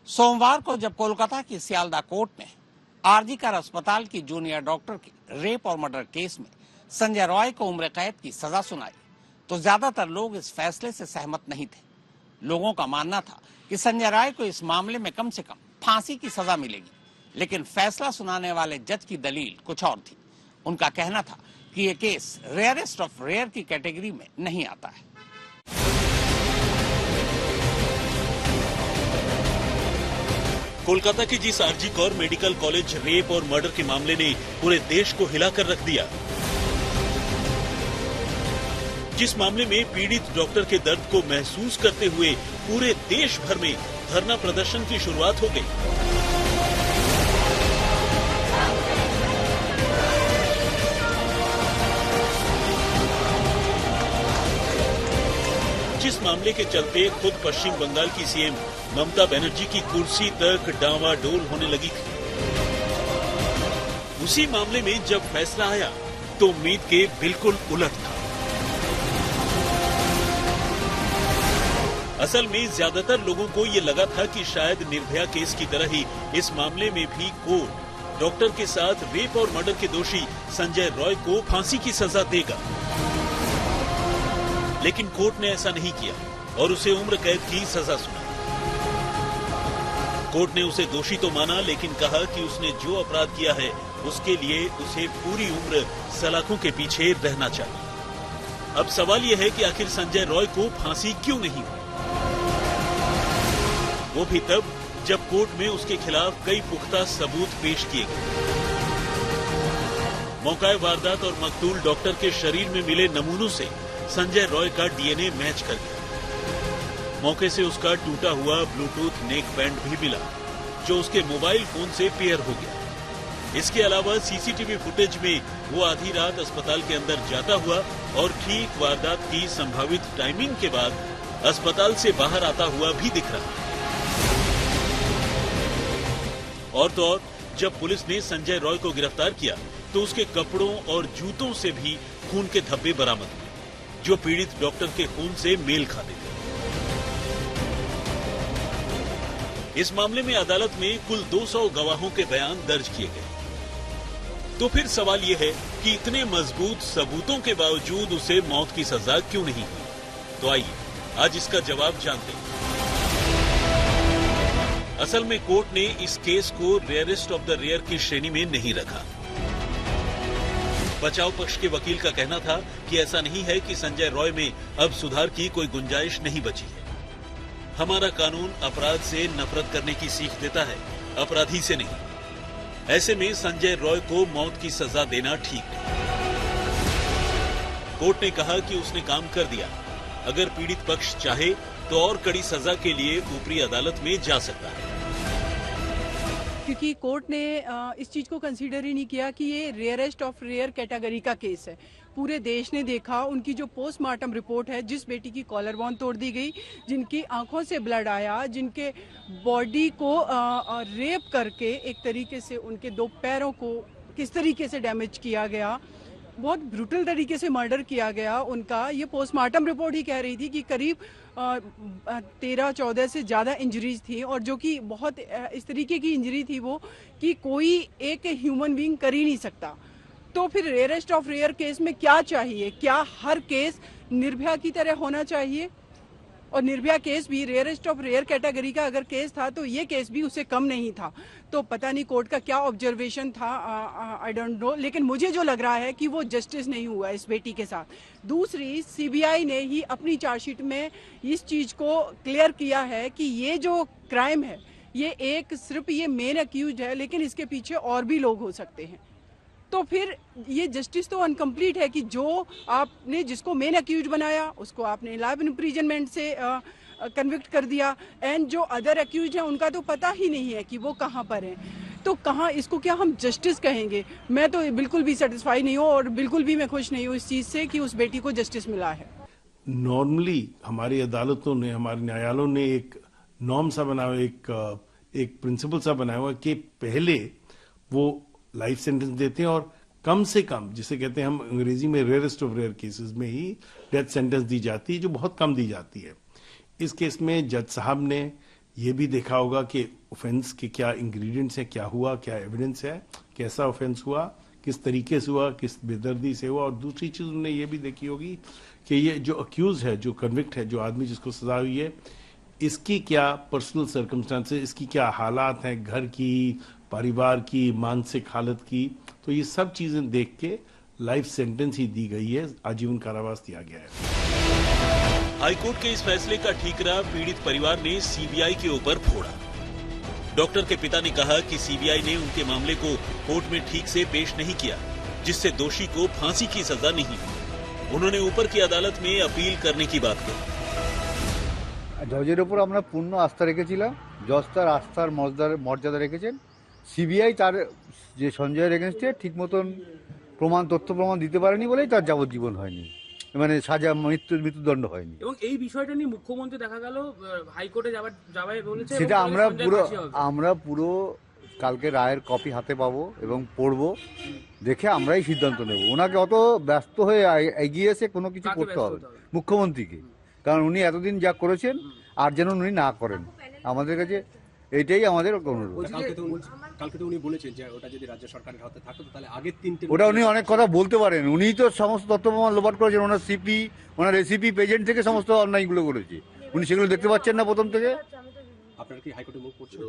सोमवार को जब कोलकाता की सियालदा कोर्ट ने आरजी कर अस्पताल की जूनियर डॉक्टर के रेप और मर्डर केस में संजय रॉय को उम्र कैद की सजा सुनाई तो ज्यादातर लोग इस फैसले से सहमत नहीं थे। लोगों का मानना था कि संजय रॉय को इस मामले में कम से कम फांसी की सजा मिलेगी, लेकिन फैसला सुनाने वाले जज की दलील कुछ और थी। उनका कहना था कि ये केस रेयरेस्ट ऑफ रेयर की कैटेगरी में नहीं आता है। कोलकाता की जिस RG Kar medical college rape और मर्डर के मामले ने पूरे देश को हिलाकर रख दिया, जिस मामले में पीड़ित डॉक्टर के दर्द को महसूस करते हुए पूरे देश भर में धरना प्रदर्शन की शुरुआत हो गई, जिस मामले के चलते खुद पश्चिम बंगाल की सीएम ममता बनर्जी की कुर्सी तक डांवाडोल होने लगी थी, उसी मामले में जब फैसला आया तो उम्मीद के बिल्कुल उलट था। असल में ज्यादातर लोगों को ये लगा था कि शायद निर्भया केस की तरह ही इस मामले में भी कोर्ट डॉक्टर के साथ रेप और मर्डर के दोषी संजय रॉय को फांसी की सजा देगा, लेकिन कोर्ट ने ऐसा नहीं किया और उसे उम्र कैद की सजा सुनाई। कोर्ट ने उसे दोषी तो माना, लेकिन कहा कि उसने जो अपराध किया है उसके लिए उसे पूरी उम्र सलाखों के पीछे रहना चाहिए। अब सवाल यह है कि आखिर संजय रॉय को फांसी क्यों नहीं हुई, वो भी तब जब कोर्ट में उसके खिलाफ कई पुख्ता सबूत पेश किए गए। मौकाए वारदात और मकतूल डॉक्टर के शरीर में मिले नमूनों से संजय रॉय का डीएनए मैच कर गया। मौके से उसका टूटा हुआ ब्लूटूथ नेक बैंड भी मिला, जो उसके मोबाइल फोन से पेयर हो गया। इसके अलावा सीसीटीवी फुटेज में वो आधी रात अस्पताल के अंदर जाता हुआ और ठीक वारदात की संभावित टाइमिंग के बाद अस्पताल से बाहर आता हुआ भी दिख रहा है। और तो और जब पुलिस ने संजय रॉय को गिरफ्तार किया तो उसके कपड़ों और जूतों से भी खून के धब्बे बरामद हुए, जो पीड़ित डॉक्टर के खून से मेल खाते थे। इस मामले में अदालत में कुल 200 गवाहों के बयान दर्ज किए गए। तो फिर सवाल यह है कि इतने मजबूत सबूतों के बावजूद उसे मौत की सजा क्यों नहीं हुई? तो आइए आज इसका जवाब जानते हैं। असल में कोर्ट ने इस केस को रेयरेस्ट ऑफ द रेयर की श्रेणी में नहीं रखा। बचाव पक्ष के वकील का कहना था कि ऐसा नहीं है कि संजय रॉय में अब सुधार की कोई गुंजाइश नहीं बची है। हमारा कानून अपराध से नफरत करने की सीख देता है, अपराधी से नहीं। ऐसे में संजय रॉय को मौत की सजा देना ठीक नहीं। कोर्ट ने कहा कि उसने काम कर दिया। अगर पीड़ित पक्ष चाहे तो और कड़ी सजा के लिए ऊपरी अदालत में जा सकता है, क्योंकि कोर्ट ने इस चीज को कंसीडर ही नहीं किया कि ये रेयरेस्ट ऑफ रेयर कैटेगरी का केस है। पूरे देश ने देखा उनकी जो पोस्टमार्टम रिपोर्ट है, जिस बेटी की कॉलर बोन तोड़ दी गई, जिनकी आंखों से ब्लड आया, जिनके बॉडी को रेप करके एक तरीके से उनके 2 पैरों को किस तरीके से डैमेज किया गया, बहुत ब्रूटल तरीके से मर्डर किया गया उनका। ये पोस्टमार्टम रिपोर्ट ही कह रही थी कि करीब 13-14 से ज़्यादा इंजरीज थी, और जो कि बहुत इस तरीके की इंजरी थी वो कि कोई एक ह्यूमन बीइंग कर ही नहीं सकता। तो फिर रेयरेस्ट ऑफ रेयर केस में क्या चाहिए? क्या हर केस निर्भया की तरह होना चाहिए? और निर्भया केस भी रेयरेस्ट ऑफ रेयर कैटेगरी का अगर केस था तो ये केस भी उससे कम नहीं था। तो पता नहीं कोर्ट का क्या ऑब्जर्वेशन था, आई डोंट नो, लेकिन मुझे जो लग रहा है कि वो जस्टिस नहीं हुआ इस बेटी के साथ। दूसरी, सीबीआई ने ही अपनी चार्जशीट में इस चीज को क्लियर किया है कि ये जो क्राइम है ये सिर्फ ये मेन अक्यूज है, लेकिन इसके पीछे और भी लोग हो सकते हैं। तो फिर ये जस्टिस तो अनकम्प्लीट है कि जो आपने जिसको मेन अक्यूज बनाया उसको आपने लाइफ इम्प्रिजनमेंट से कन्विक्ट कर दिया, एंड जो अदर अक्यूज हैं उनका तो पता ही नहीं है कि वो कहाँ पर हैं। तो कहाँ इसको क्या हम जस्टिस कहेंगे? मैं तो बिल्कुल भी सेटिस्फाई नहीं हूँ और बिल्कुल भी मैं खुश नहीं हूँ इस चीज़ से कि उस बेटी को जस्टिस मिला है। नॉर्मली हमारी अदालतों ने, हमारे न्यायालयों ने एक नॉर्म सा बनाया, एक प्रिंसिपल सा बनाया हुआ कि पहले वो लाइफ सेंटेंस देते हैं और कम से कम, जिसे कहते हैं हम अंग्रेजी में रेयरेस्ट ऑफ रेयर केसेस में ही डेथ सेंटेंस दी जाती है, जो बहुत कम दी जाती है। इस केस में जज साहब ने ये भी देखा होगा कि ऑफेंस के क्या इंग्रेडिएंट्स हैं, क्या हुआ, क्या एविडेंस है, कैसा ऑफेंस हुआ, किस तरीके से हुआ, किस बेदर्दी से हुआ। और दूसरी चीज उन्होंने ये भी देखी होगी कि ये जो अक्यूज है, जो कन्विक्ट है, जो आदमी जिसको सजा हुई है, इसकी क्या पर्सनल सर्कमस्टांसेस, इसकी क्या हालात हैं, घर की, परिवार की, मानसिक हालत की। तो ये सब चीजें देख के लाइफ सेंटेंस ही दी गई है, आजीवन कारावास दिया गया है। हाईकोर्ट के इस फैसले का ठीकरा पीड़ित परिवार ने सीबीआई के ऊपर फोड़ा। डॉक्टर के पिता ने कहा कि सीबीआई ने उनके मामले को कोर्ट में ठीक से पेश नहीं किया, जिससे दोषी को फांसी की सजा नहीं हुई। उन्होंने ऊपर की अदालत में अपील करने की बात कही। জজের ওপর আমরা পূর্ণ আস্থা রেখেছিলাম, জজ তার আস্থার মর্যাদা রেখেছেন। সিবিআই তার যে সঞ্জয়ের এগেনস্টে ঠিক মতন তথ্য প্রমাণ দিতে পারেনি বলেই তার যাবজ্জীবন হয়নি, মানে সাজা মৃত্যুদণ্ড হয়নি। এবং এই বিষয়টা নিয়ে মুখ্যমন্ত্রী দেখা গেল হাইকোর্টে যাওয়াই বলেছে। সেটা আমরা পুরো কালকে রায়ের কপি হাতে পাবো এবং পড়বো, দেখে আমরাই সিদ্ধান্ত নেব। ওনাকে অত ব্যস্ত হয়ে এগিয়ে এসে কোনো কিছু করতে হবে মুখ্যমন্ত্রীকে, কারণ উনি এতদিন যা করেছেন আর যেন উনি না করেন। আমাদের কাছে এইটাই আমাদের অনুরোধ। কালকে তো উনি বলেছেন যে ওটা যদি রাজ্য সরকারের হাতে থাকতো তাহলে আগের 3টে ওটা উনি অনেক কথা বলতে পারেন। উনিই তো সমস্ত তথ্য প্রমাণ লোপাট করেছেন। ওনার সিপি, ওনার এসিপি পেজেন্ট থেকে সমস্ত অন্যায়গুলো করেছে। উনি সেগুলো দেখতে পাচ্ছেন না প্রথম থেকে। আপনারা কি হাইকোর্টে মুভ করছেন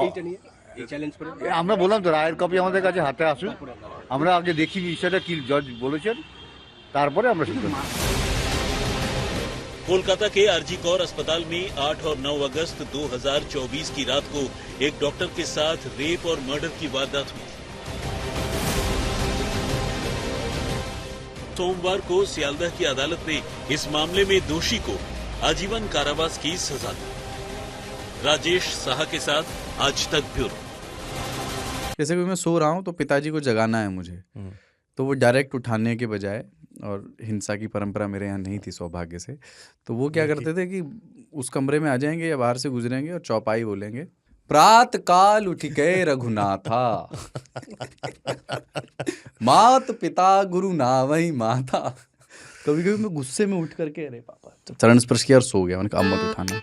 এইটা নিয়ে, এই চ্যালেঞ্জ করে? আমরা বললাম তো রায়ের কপি আমাদের কাছে হাতে আসুক, আমরা আগে দেখি বিষয়টা কি জজ বলেছেন, তারপরে আমরা সিদ্ধান্ত নেব। कोलकाता के आरजी कौर अस्पताल में 8 और 9 अगस्त 2024 की रात को एक डॉक्टर के साथ रेप और मर्डर की वारदात हुई। सोमवार को सियालदह की अदालत ने इस मामले में दोषी को आजीवन कारावास की सजा दी। राजेश साहा के साथ आज तक ब्यूरो। जैसे कि मैं सो रहा हूं तो पिताजी को जगाना है मुझे, तो वो डायरेक्ट उठाने के बजाय, और हिंसा की परंपरा मेरे यहाँ नहीं थी सौभाग्य से, तो वो क्या करते थे कि उस कमरे में आ जाएंगे या बाहर से गुजरेंगे और चौपाई बोलेंगे, प्रात काल उठ के रघुनाथा मात पिता गुरु नावई माता। कभी कभी मैं गुस्से में उठ करके अरे पापा, चरण स्पर्श किया और सो गया। मैंने कहा अब मत उठाना।